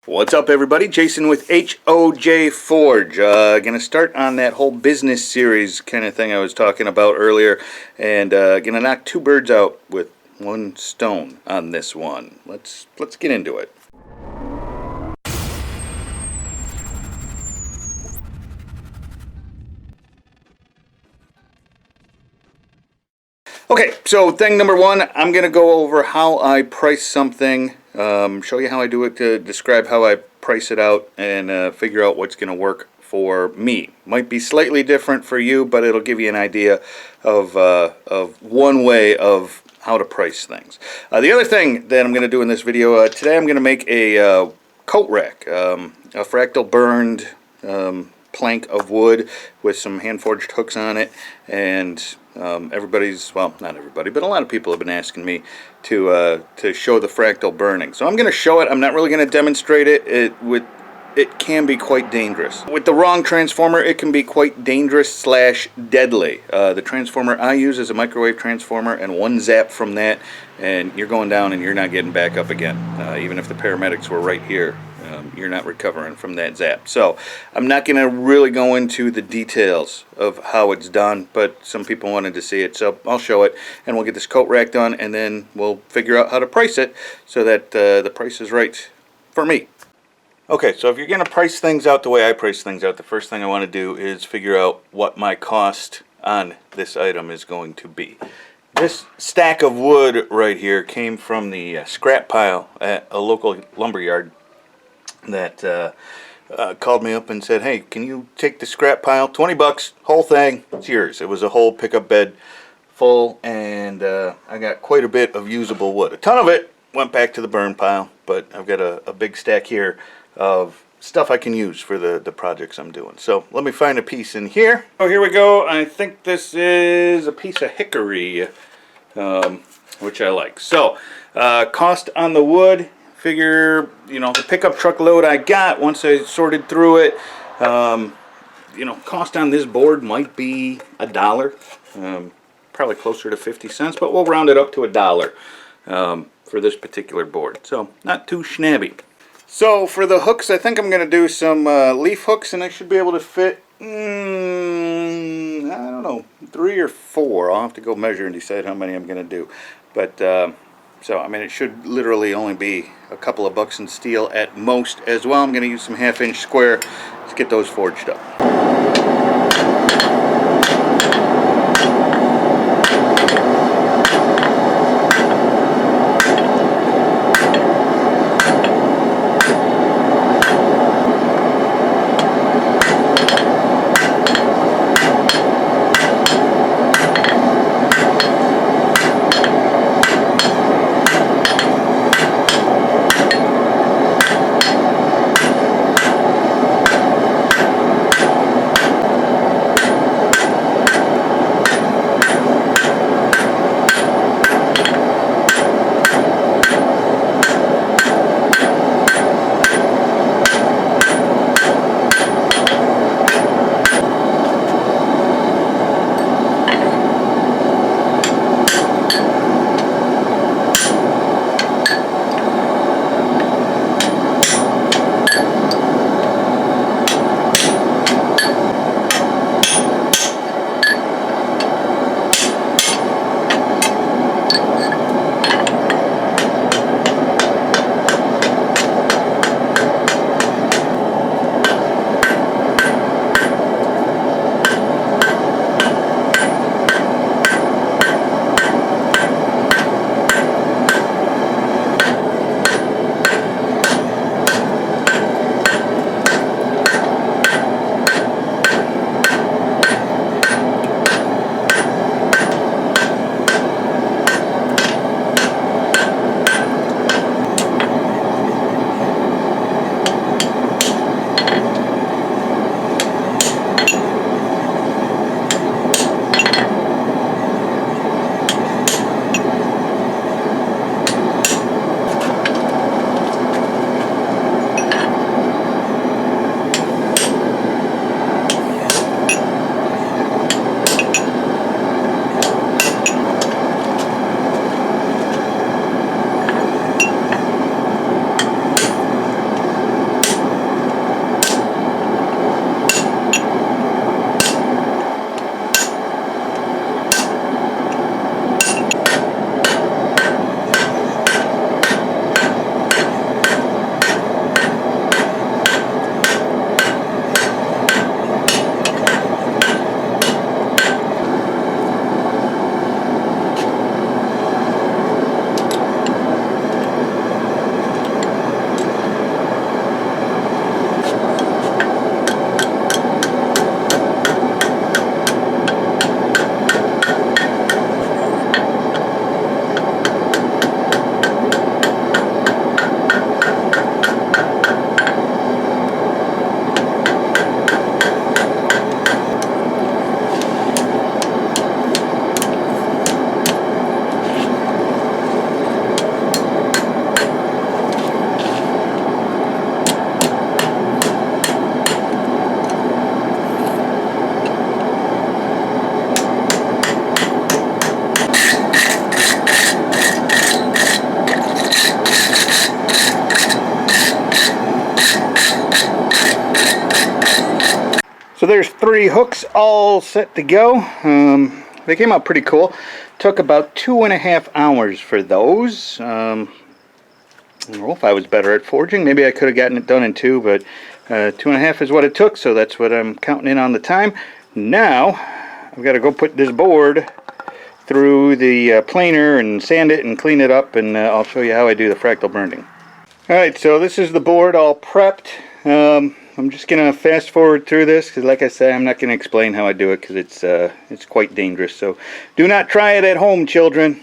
What's up, everybody? Jason with HOJ Forge. Gonna start on that whole business series kind of thing I was talking about earlier, and gonna knock two birds out with one stone on this one. Let's get into it. Okay, so thing number one, I'm going to go over how I price something, show you how I do it, to describe how I price it out, and figure out what's going to work for me. Might be slightly different for you, but it'll give you an idea of one way of how to price things. The other thing that I'm going to do in this video, today I'm going to make a coat rack, a fractal burned plank of wood with some hand-forged hooks on it, and everybody's, well, not everybody, but a lot of people have been asking me to show the fractal burning. So I'm going to show it. I'm not really going to demonstrate it. It can be quite dangerous. With the wrong transformer, it can be quite dangerous slash deadly. The transformer I use is a microwave transformer, and one zap from that, and you're going down and you're not getting back up again. Even if the paramedics were right here, you're not recovering from that zap. So I'm not going to really go into the details of how it's done, but some people wanted to see it, so I'll show it, and we'll get this coat rack done, and then we'll figure out how to price it so that the price is right for me. Okay, so if you're going to price things out the way I price things out, the first thing I want to do is figure out what my cost on this item is going to be. This stack of wood right here came from the scrap pile at a local lumber yard that called me up and said, hey, can you take the scrap pile, 20 bucks, whole thing, it's yours. It was a whole pickup bed full, and I got quite a bit of usable wood. A ton of it went back to the burn pile, but I've got a big stack here of stuff I can use for the projects I'm doing. So let me find a piece in here. Oh, here we go. I think this is a piece of hickory, which I like. So cost on the wood, figure, you know, the pickup truck load I got, once I sorted through it, you know, cost on this board might be $1, probably closer to 50 cents, but we'll round it up to $1 for this particular board. So not too shabby. So for the hooks, I think I'm going to do some leaf hooks, and I should be able to fit, I don't know, 3 or 4. I'll have to go measure and decide how many I'm going to do. But so, I mean, it should literally only be a couple of bucks in steel at most as well. I'm going to use some 1/2-inch square. Let's get those forged up. there's 3 hooks all set to go. They came out pretty cool. Took about 2.5 hours for those. I don't know if I was better at forging. Maybe I could have gotten it done in 2, but 2.5 is what it took, so that's what I'm counting in on the time. Now, I've got to go put this board through the planer and sand it and clean it up, and I'll show you how I do the fractal burning. Alright, so this is the board all prepped. I'm just going to fast forward through this because, like I said, I'm not going to explain how I do it because it's quite dangerous. So do not try it at home, children.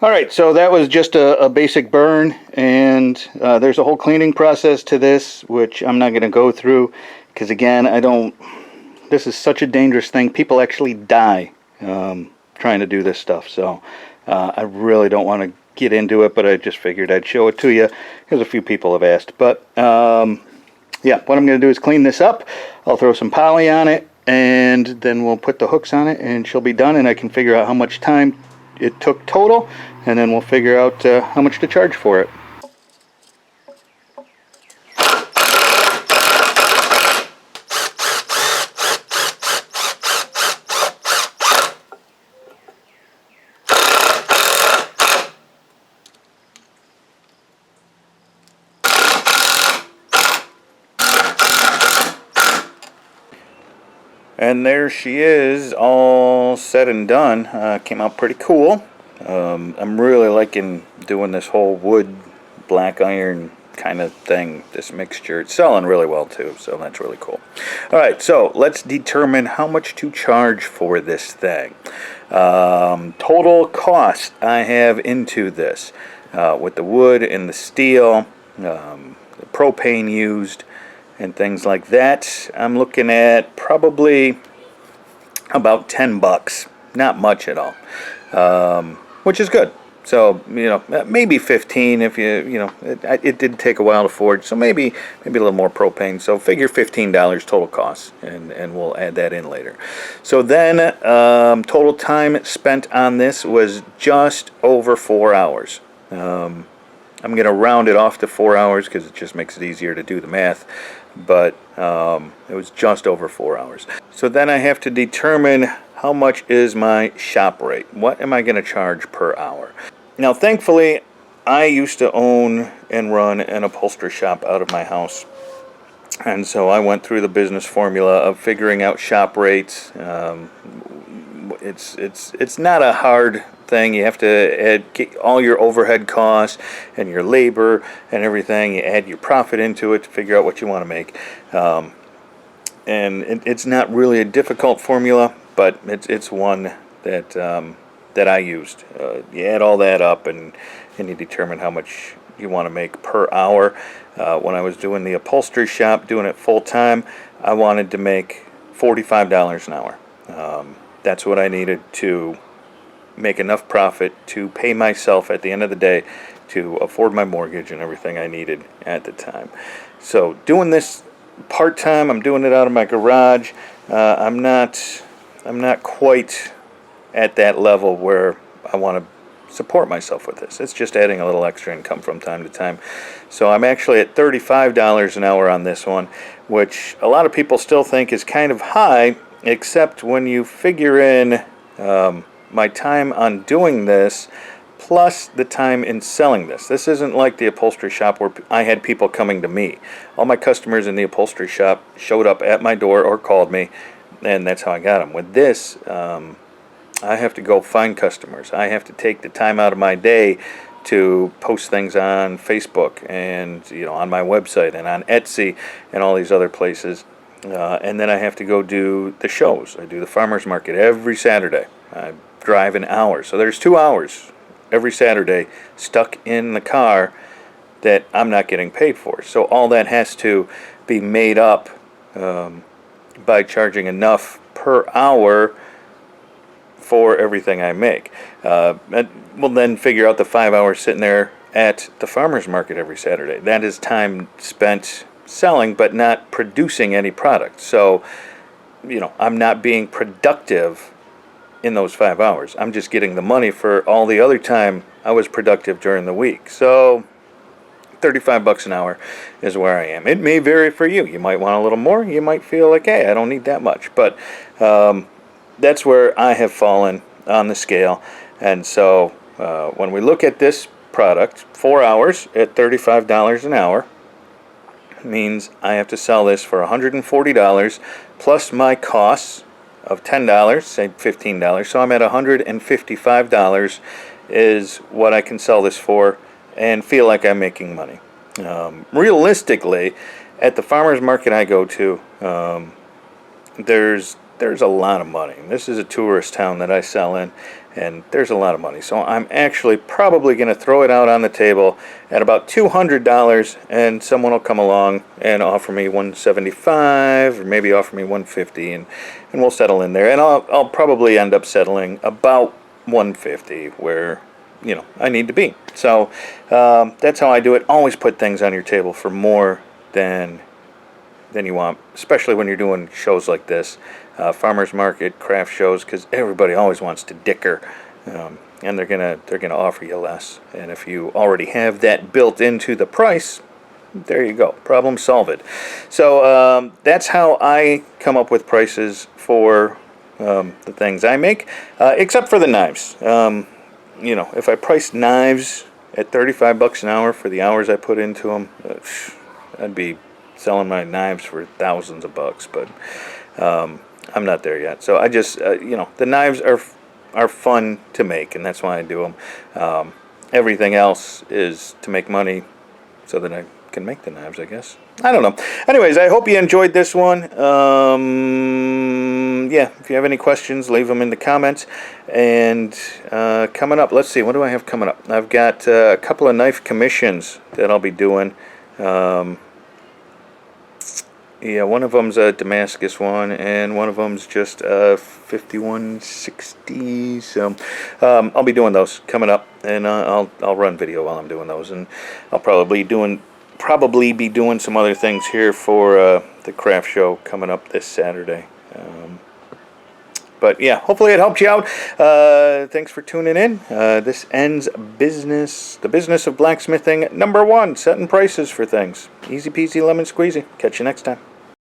Alright, so that was just a basic burn, and there's a whole cleaning process to this, which I'm not going to go through, because again, this is such a dangerous thing. People actually die trying to do this stuff, so I really don't want to get into it, but I just figured I'd show it to you, because a few people have asked. But yeah, what I'm going to do is clean this up. I'll throw some poly on it, and then we'll put the hooks on it, and she'll be done, and I can figure out how much time it took total, and then we'll figure out how much to charge for it. And there she is, all said and done. Came out pretty cool. I'm really liking doing this whole wood black iron kind of thing, this mixture. It's selling really well too, so that's really cool. Alright, so let's determine how much to charge for this thing. Total cost I have into this, with the wood and the steel, the propane used, and things like that, I'm looking at probably about $10. Not much at all, which is good. So, you know, maybe 15 if it did take a while to forge, so maybe a little more propane. So figure $15 total cost, and we'll add that in later. So then total time spent on this was just over 4 hours. I'm going to round it off to 4 hours because it just makes it easier to do the math, but it was just over 4 hours. So then I have to determine how much is my shop rate. What am I going to charge per hour? Now, thankfully, I used to own and run an upholstery shop out of my house, and so I went through the business formula of figuring out shop rates. It's not a hard thing. You have to add all your overhead costs and your labor and everything. You add your profit into it to figure out what you want to make. And it's not really a difficult formula, but it's one that I used. You add all that up and you determine how much you want to make per hour. When I was doing the upholstery shop, doing it full time, I wanted to make $45 an hour. That's what I needed to make enough profit to pay myself at the end of the day to afford my mortgage and everything I needed at the time. So doing this part-time, I'm doing it out of my garage. I'm not quite at that level where I want to support myself with this. It's just adding a little extra income from time to time. So I'm actually at $35 an hour on this one, which a lot of people still think is kind of high, except when you figure in my time on doing this plus the time in selling this. This isn't like the upholstery shop where I had people coming to me. All my customers in the upholstery shop showed up at my door or called me, and that's how I got them. With this, I have to go find customers. I have to take the time out of my day to post things on Facebook and on my website and on Etsy and all these other places. And then I have to go do the shows. I do the farmers market every Saturday. I drive an hour. So there's 2 hours every Saturday stuck in the car that I'm not getting paid for. So all that has to be made up by charging enough per hour for everything I make. We'll then figure out the 5 hours sitting there at the farmers market every Saturday. That is time spent selling but not producing any product. So, I'm not being productive in those 5 hours. I'm just getting the money for all the other time I was productive during the week. So $35 an hour is where I am. It may vary for you. You might want a little more. You might feel like, hey, I don't need that much. But that's where I have fallen on the scale. And so when we look at this product, 4 hours at $35 an hour means I have to sell this for $140 plus my costs of $10, say $15. So I'm at $155 is what I can sell this for and feel like I'm making money. Realistically, at the farmers market I go to, there's a lot of money. This is a tourist town that I sell in, and there's a lot of money. So I'm actually probably going to throw it out on the table at about $200, and someone will come along and offer me $175 or maybe offer me $150, and we'll settle in there. And I'll probably end up settling about $150 where I need to be. So that's how I do it. Always put things on your table for more than you want, especially when you're doing shows like this, farmers market, craft shows, because everybody always wants to dicker, and they're gonna offer you less. And if you already have that built into the price, there you go, problem solved. So that's how I come up with prices for the things I make, except for the knives. If I price knives at $35 an hour for the hours I put into them, I'd be selling my knives for thousands of bucks, but I'm not there yet. So I just, the knives are fun to make, and that's why I do them. Everything else is to make money so that I can make the knives, I guess. I don't know. Anyways, I hope you enjoyed this one. Yeah, if you have any questions, leave them in the comments. And coming up, let's see, what do I have coming up? I've got a couple of knife commissions that I'll be doing. Yeah, one of them's a Damascus one, and one of them's just a 5160. So I'll be doing those coming up, and I'll run video while I'm doing those, and I'll probably be doing some other things here for the craft show coming up this Saturday. But yeah, hopefully it helped you out. Thanks for tuning in. This ends the business of blacksmithing #1, setting prices for things. Easy peasy lemon squeezy. Catch you next time.